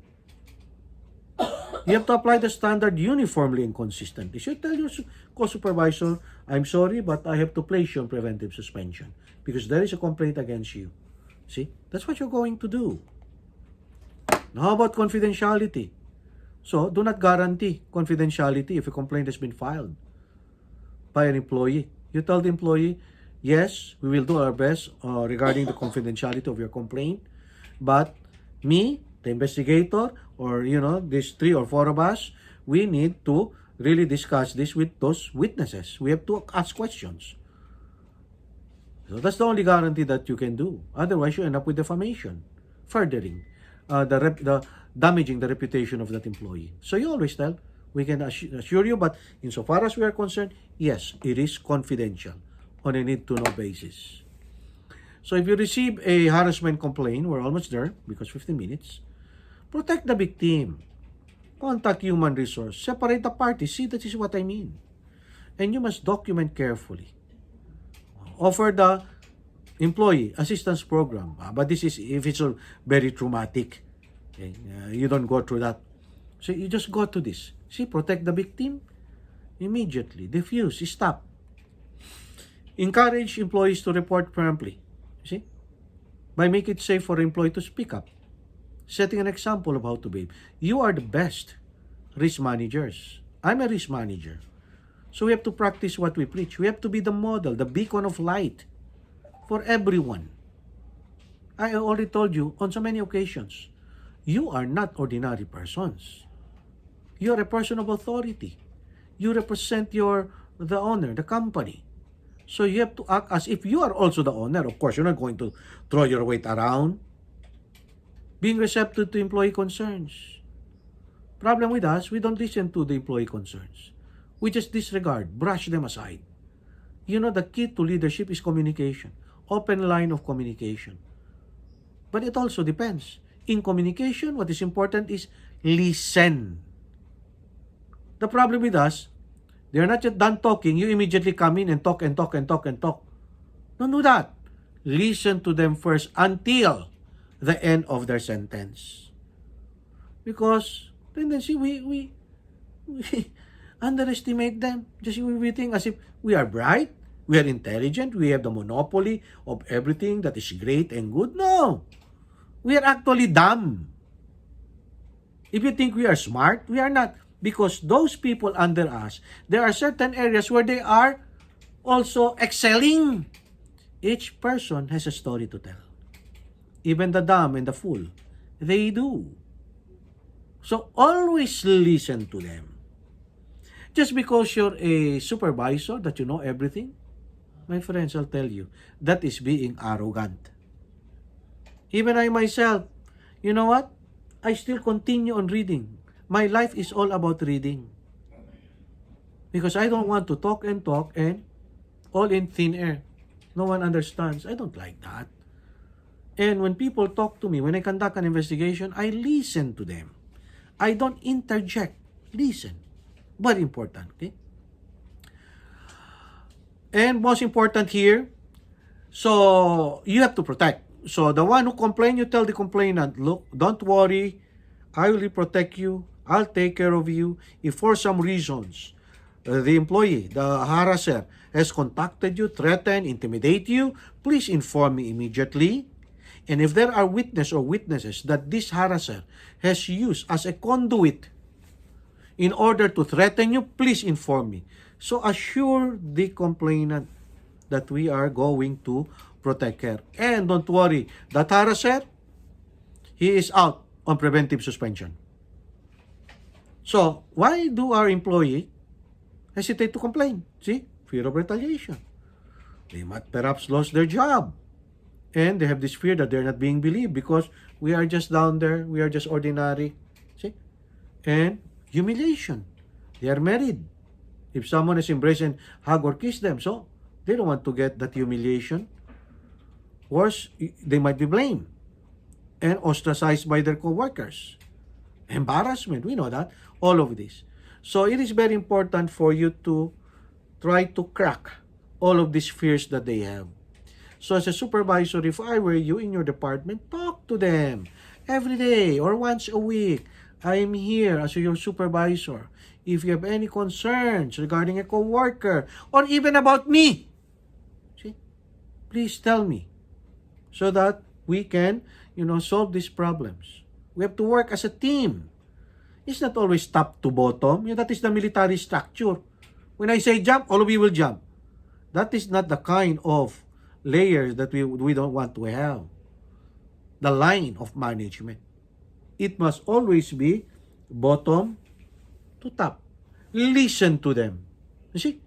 You have to apply the standard uniformly and consistently. So you tell your co-supervisor, I'm sorry, but I have to place you on preventive suspension because there is a complaint against you. See? That's what you're going to do. Now, how about confidentiality? So, do not guarantee confidentiality if a complaint has been filed by an employee. You tell the employee, yes, we will do our best regarding the confidentiality of your complaint, but me, the investigator, or, these 3 or 4 of us, we need to really discuss this with those witnesses. We have to ask questions. So that's the only guarantee that you can do. Otherwise, you end up with defamation, furthering the damaging the reputation of that employee. So you always tell, We can assure you, but insofar as we are concerned, yes, it is confidential on a need-to-know basis. So if you receive a harassment complaint, we're almost there because 15 minutes, protect the victim. Contact human resource. Separate the parties. See, that is what I mean. And you must document carefully. Offer the employee assistance program. But this is if it's very traumatic. Okay? You don't go through that. So you just go to this. See, protect the victim. Immediately. Diffuse. Stop. Encourage employees to report promptly. See? By making it safe for employee to speak up. Setting an example of how to behave. You are the best risk managers. I'm a risk manager. So we have to practice what we preach. We have to be the model, the beacon of light for everyone. I already told you on so many occasions, you are not ordinary persons. You are a person of authority. You represent the owner, the company. So you have to act as if you are also the owner. Of course, you're not going to throw your weight around. Being receptive to employee concerns. Problem with us, we don't listen to the employee concerns. We just disregard, brush them aside. You know, the key to leadership is communication. Open line of communication. But it also depends. In communication, what is important is listen. The problem with us, they're not yet done talking, you immediately come in and talk and talk and talk and talk. Don't do that. Listen to them first until the end of their sentence. Because tendency we underestimate them. Just we think as if we are bright, we are intelligent, we have the monopoly of everything that is great and good. No. We are actually dumb. If you think we are smart, we are not. Because those people under us, there are certain areas where they are also excelling. Each person has a story to tell. Even the dumb and the fool, they do. So always listen to them. Just because you're a supervisor, that you know everything, my friends, I'll tell you, that is being arrogant. Even I myself, you know what? I still continue on reading. My life is all about reading. Because I don't want to talk and all in thin air. No one understands. I don't like that. And when people talk to me, when I conduct an investigation, I listen to them. I don't interject. Listen. Very important, okay? And most important here, so you have to protect. So the one who complain, you tell the complainant, look, don't worry, I will protect you, I'll take care of you. If for some reasons, the employee, the harasser, has contacted you, threatened, intimidate you, please inform me immediately. And if there are witnesses that this harasser has used as a conduit in order to threaten you, please inform me. So assure the complainant that we are going to protect her. And don't worry, that harasser, he is out on preventive suspension. So, why do our employee hesitate to complain? See? Fear of retaliation. They might perhaps lose their job. And they have this fear that they're not being believed because we are just down there, we are just ordinary. See? And humiliation. They are married. If someone is embraced and hug or kiss them, so they don't want to get that humiliation. Worse, they might be blamed and ostracized by their co-workers. Embarrassment, we know that. All of this. So it is very important for you to try to crack all of these fears that they have. So as a supervisor, if I were you in your department, talk to them every day or once a week. I am here as your supervisor. If you have any concerns regarding a co-worker or even about me, see, please tell me so that we can, solve these problems. We have to work as a team. It's not always top to bottom. That is the military structure. When I say jump, all of you will jump. That is not the kind of layers that we don't want to have. The line of management. It must always be bottom to top. Listen to them. You see?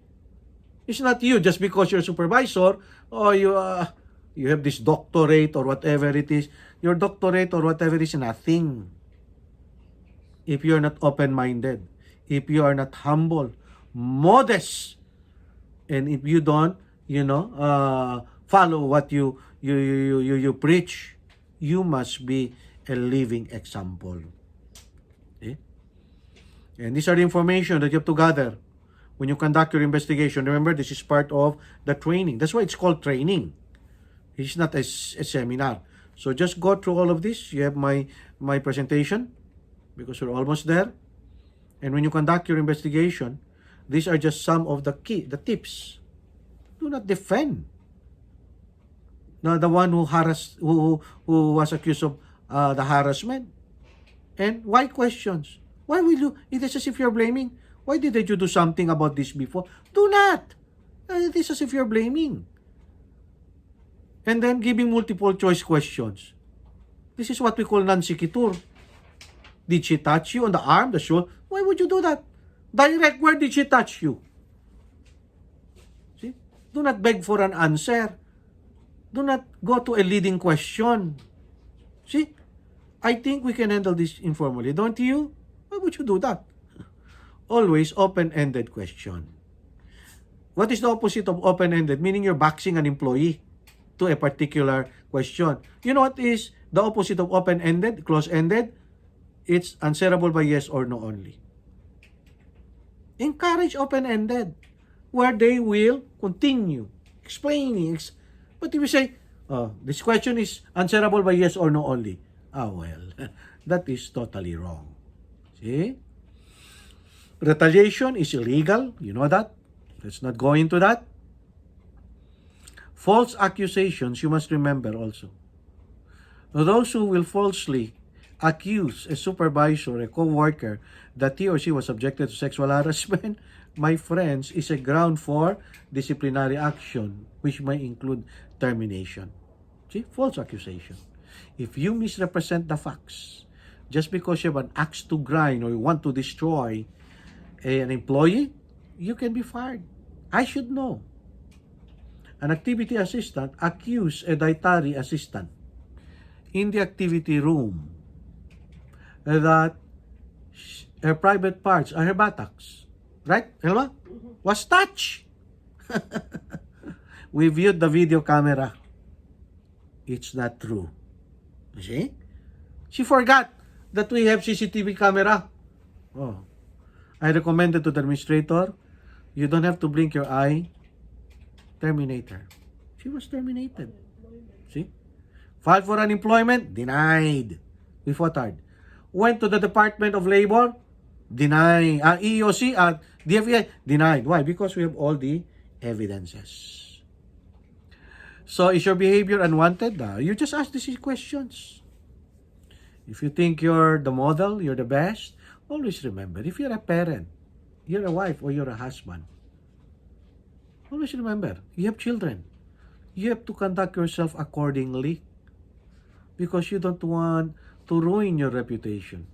It's not you just because you're a supervisor or you have this doctorate or whatever it is. Your doctorate or whatever is nothing if you're not open-minded. if you are not humble, modest, and if you don't, follow what you preach, you must be a living example. Okay? And these are the information that you have to gather when you conduct your investigation. Remember, this is part of the training. That's why it's called training. It's not a seminar. So just go through all of this. You have my presentation because we're almost there. And when you conduct your investigation, these are just some of the tips. Do not defend the one who was accused of the harassment. And why questions? Why will you? It is as if you're blaming. Why didn't you do something about this before? Do not. It is as if you're blaming. And then giving multiple choice questions. This is what we call non-sequitur. Did she touch you on the arm, the shoulder? Why would you do that? Direct, where did she touch you? See? Do not beg for an answer. Do not go to a leading question. See? I think we can handle this informally, don't you? Why would you do that? Always open-ended question. What is the opposite of open-ended? Meaning you're boxing an employee to a particular question. You know what is the opposite of open-ended, close-ended? It's answerable by yes or no only. Encourage open-ended, where they will continue explaining. But if you say, this question is answerable by yes or no only, well, that is totally wrong. See? Retaliation is illegal. You know that. Let's not go into that. False accusations, you must remember also. Those who will falsely accuse a supervisor, a co-worker, that he or she was subjected to sexual harassment, my friends, is a ground for disciplinary action, which may include termination. See? False accusation. If you misrepresent the facts, just because you have an axe to grind or you want to destroy an employee, you can be fired. I should know. An activity assistant accused a dietary assistant in the activity room that her private parts are her buttocks. Right, Elma? Was touched. We viewed the video camera. It's not true. You see? She forgot that we have CCTV camera. I recommended to the administrator, you don't have to blink your eye. Terminate her. She was terminated. See? Filed for unemployment, denied. We fought hard. Went to the Department of Labor, denied. EEOC, DFEI, denied. Why? Because we have all the evidences. So, is your behavior unwanted? You just ask these questions. If you think you're the model, you're the best, always remember, if you're a parent, you're a wife or you're a husband, always remember, you have children. You have to conduct yourself accordingly because you don't want to ruin your reputation.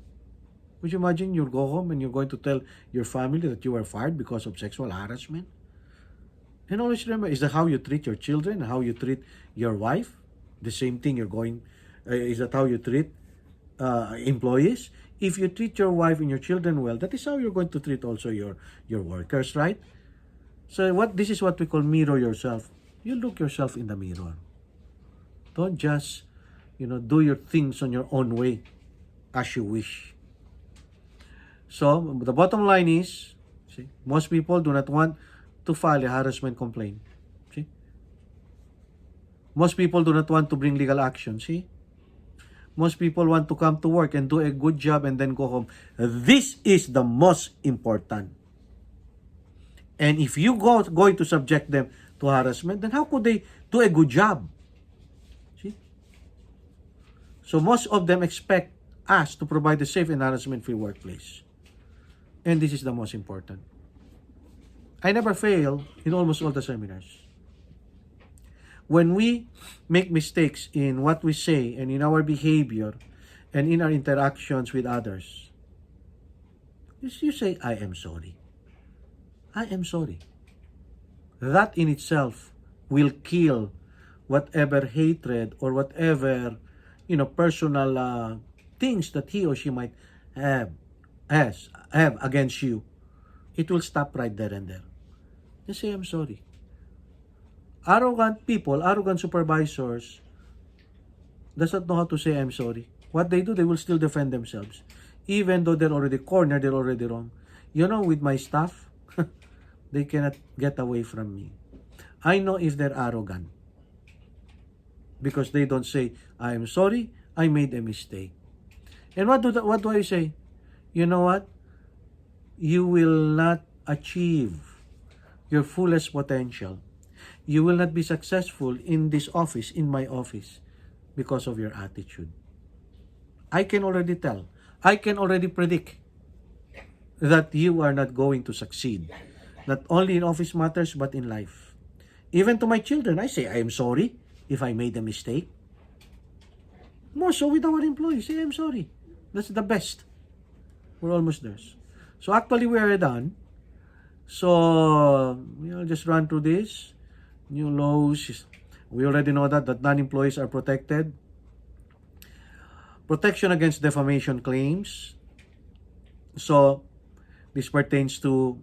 Would you imagine you go home and you're going to tell your family that you were fired because of sexual harassment? And always remember, is that how you treat your children, how you treat your wife? The same thing is that how you treat employees? If you treat your wife and your children well, that is how you're going to treat also your workers, right? So this is what we call mirror yourself. You look yourself in the mirror. Don't just, do your things on your own way as you wish. So the bottom line is, see, most people do not want to file a harassment complaint. See? Most people do not want to bring legal action. See? Most people want to come to work and do a good job and then go home. This is the most important. And if you going to subject them to harassment, then how could they do a good job? See? So most of them expect us to provide a safe and harassment-free workplace. And this is the most important. I never fail in almost all the seminars. When we make mistakes in what we say and in our behavior and in our interactions with others, you say, I am sorry. I am sorry. That in itself will kill whatever hatred or whatever, personal things that he or she might have. have against you, it will stop right there and there. Just say, I'm sorry. Arrogant people, arrogant supervisors, does not know how to say, I'm sorry. What they do, they will still defend themselves. Even though they're already cornered, they're already wrong. You know, with my staff, they cannot get away from me. I know if they're arrogant. Because they don't say, I'm sorry, I made a mistake. And what do I say? You know what? You will not achieve your fullest potential. You will not be successful in this office, in my office, because of your attitude. I can already tell. I can already predict that you are not going to succeed. Not only in office matters, but in life. Even to my children, I say, I am sorry if I made a mistake. More so with our employees, say, I'm sorry. That's the best. We're almost there. So actually, we are done. So, we'll just run through this. New laws. We already know that non-employees are protected. Protection against defamation claims. So, this pertains to,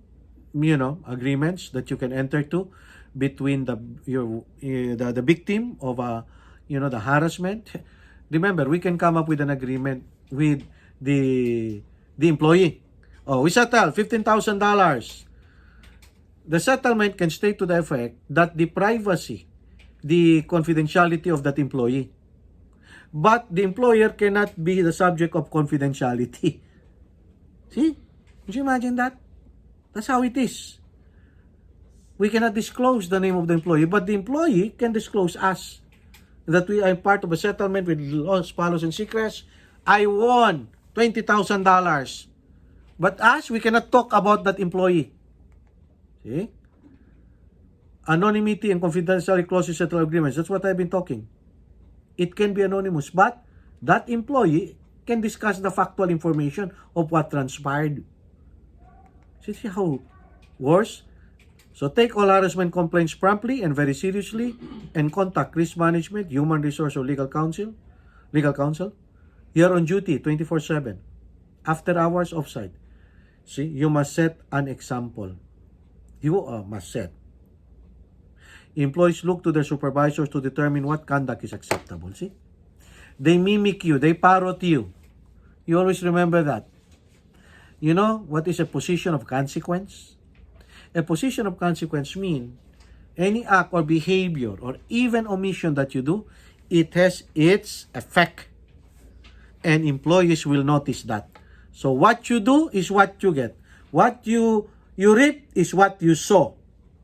agreements that you can enter to between the victim of the harassment. Remember, we can come up with an agreement with the employee. Oh, we settle $15,000. The settlement can state to the effect that the privacy, the confidentiality of that employee. But the employer cannot be the subject of confidentiality. See? Did you imagine that? That's how it is. We cannot disclose the name of the employee, but the employee can disclose us. That we are part of a settlement with laws, follows, and secrets. I won $20,000. But us, we cannot talk about that employee. See? Anonymity and confidentiality clauses settle agreements. That's what I've been talking. It can be anonymous, but that employee can discuss the factual information of what transpired. See how worse? So take all harassment complaints promptly and very seriously and contact risk management, human resource, or legal counsel. You're on duty 24/7. After hours offsite. See, you must set an example. You must set. Employees look to their supervisors to determine what conduct is acceptable. See? They mimic you. They parrot you. You always remember that. You know what is a position of consequence? A position of consequence means any act or behavior or even omission that you do, it has its effect. And employees will notice that. So what you do is what you get. What you reap is what you sow.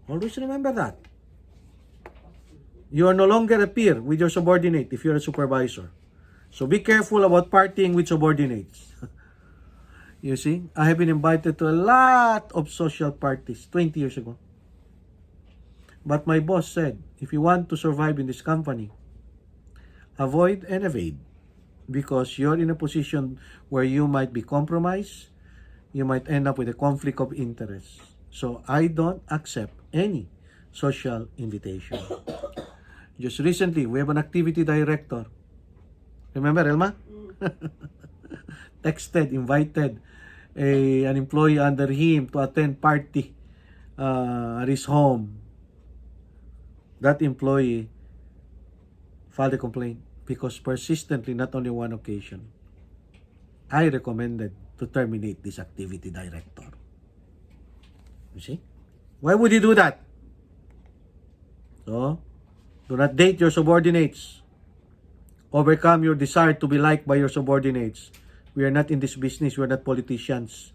Always remember that. You are no longer a peer with your subordinate if you're a supervisor. So be careful about partying with subordinates. You see, I have been invited to a lot of social parties 20 years ago. But my boss said, if you want to survive in this company, avoid and evade. Because you're in a position where you might be compromised, you might end up with a conflict of interest. So I don't accept any social invitation. Just recently, we have an activity director. Remember, Elma? Texted, invited an employee under him to attend party at his home. That employee filed a complaint because persistently, not only one occasion, I recommended to terminate this activity director. You see? Why would you do that? So, do not date your subordinates. Overcome your desire to be liked by your subordinates. We are not in this business. We are not politicians.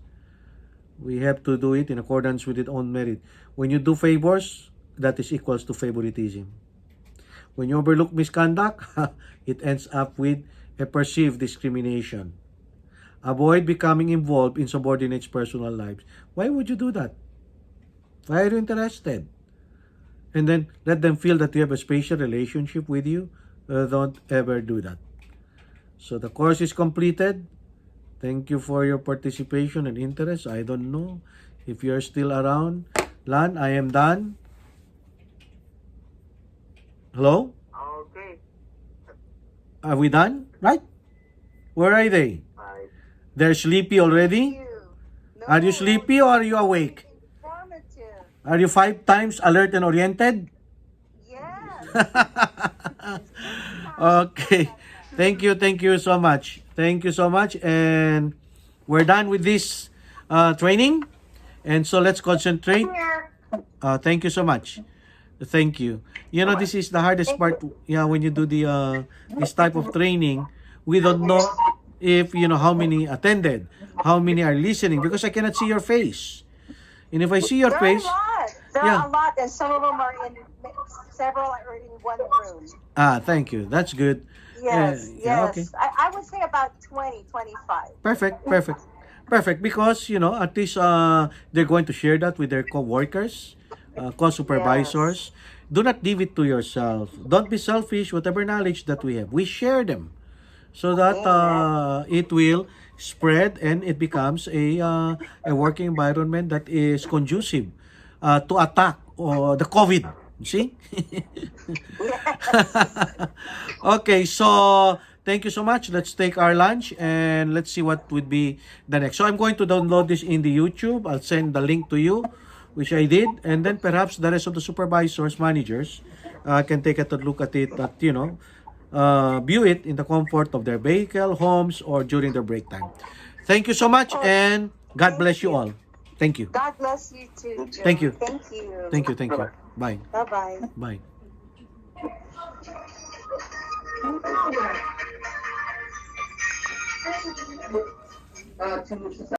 We have to do it in accordance with its own merit. When you do favors, that is equals to favoritism. When you overlook misconduct, it ends up with a perceived discrimination. Avoid becoming involved in subordinates' personal lives. Why would you do that? Why are you interested? And then let them feel that you have a special relationship with you. Don't ever do that. So the course is completed. Thank you for your participation and interest. I don't know if you're still around. Lan, I am done. Hello?
Okay.
Are we done? Right? Where are they?
Bye.
They're sleepy already?
You.
Are you sleepy or are you awake?
Informative.
Are you 5 times alert and oriented?
Yes.
Okay. Thank you so much. Thank you so much. And we're done with this training. And so let's concentrate. Thank you so much. Thank you. You know, this is the hardest
Thank you.
part. Yeah, when you do the this type of training, we don't know if you know how many attended, how many are listening because I cannot see your face. And if I see your
There are a
face,
lot. There are
yeah.
a lot, and some of them are in several are in one room.
Thank you. That's good.
Yes,
Yeah, okay.
yes. I would say about 20, 25.
Perfect, perfect. Perfect because you know at least they're going to share that with their co-workers,
Yes.
co-supervisors. Do not leave it to yourself. Don't be selfish. Whatever knowledge that we have, we share them so that
Amen.
it will spread and it becomes a working environment that is conducive to attack the COVID. You see?
Yes.
Okay, so thank you so much. Let's take our lunch and let's see what would be the next. So I'm going to download this in the YouTube. I'll send the link to you, which I did, and then perhaps the rest of the supervisors, managers, can take a look at it. At view it in the comfort of their vehicle, homes, or during their break time. Thank you so much,
Oh,
and God
thank
bless you
you.
all. Thank you.
God bless you too,
Thank
Joe.
you.
Thank you.
Thank you. Thank you. Bye.
Bye bye.
Bye.